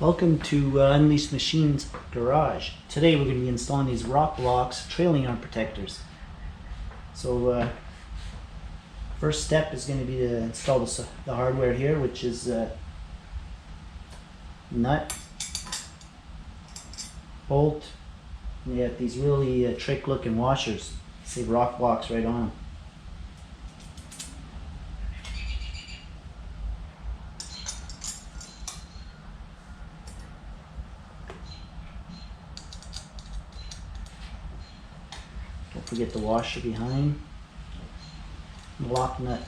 Welcome to Unleashed Machines Garage. Today we're going to be installing these ROKBLOKZ trailing arm protectors. So first step is going to be to install the hardware here, which is nut, bolt, and they have these really trick looking washers. Say ROKBLOKZ right on them. Don't forget the washer behind. And the lock nut.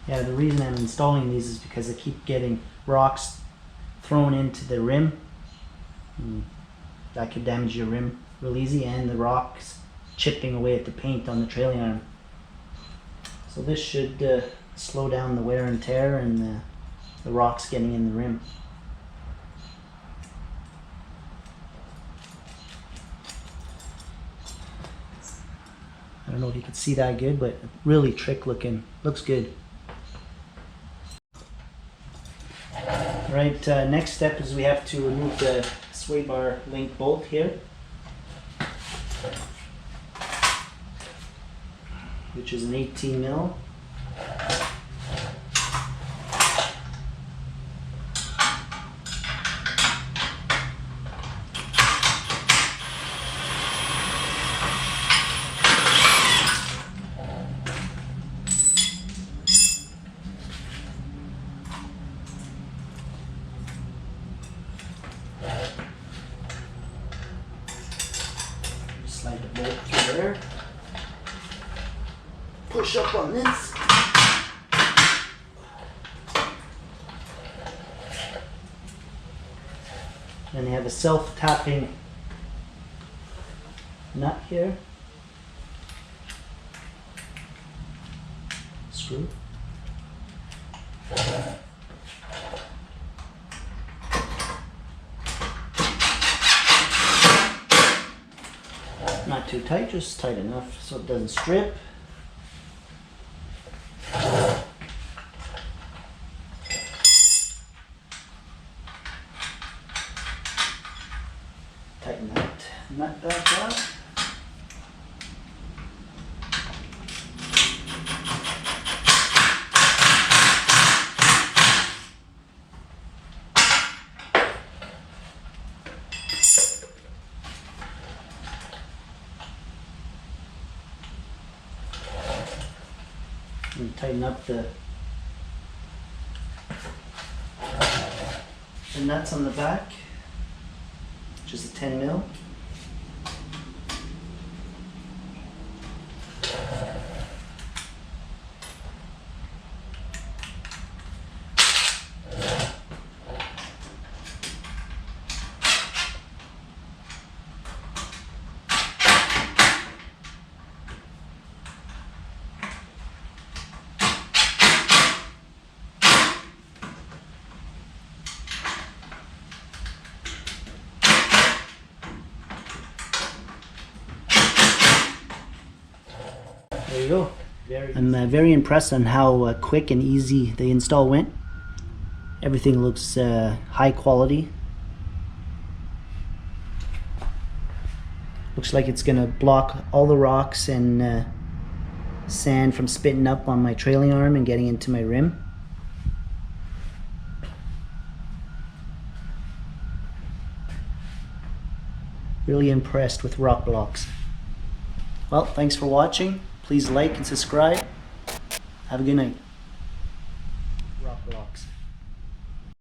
Yeah, the reason I'm installing these is because I keep getting rocks thrown into the rim. That could damage your rim real easy, and the rocks chipping away at the paint on the trailing arm. So this should slow down the wear and tear and the rocks getting in the rim. I don't know if you can see that good, but really trick looking. Looks good. Right, next step is we have to remove the sway bar link bolt here, which is an 18 mil. Slide the bolt through there. Push up on this. Then they have a self-tapping nut here. Screw. Not too tight, just tight enough so it doesn't strip. Tighten that nut back up. And tighten up the nuts on the back, which is a 10 mil. There you go. I'm very impressed on how quick and easy the install went. Everything looks high quality. Looks like it's gonna block all the rocks and sand from spitting up on my trailing arm and getting into my rim. Really impressed with ROKBLOKZ. Well, thanks for watching. Please like and subscribe. Have a good night.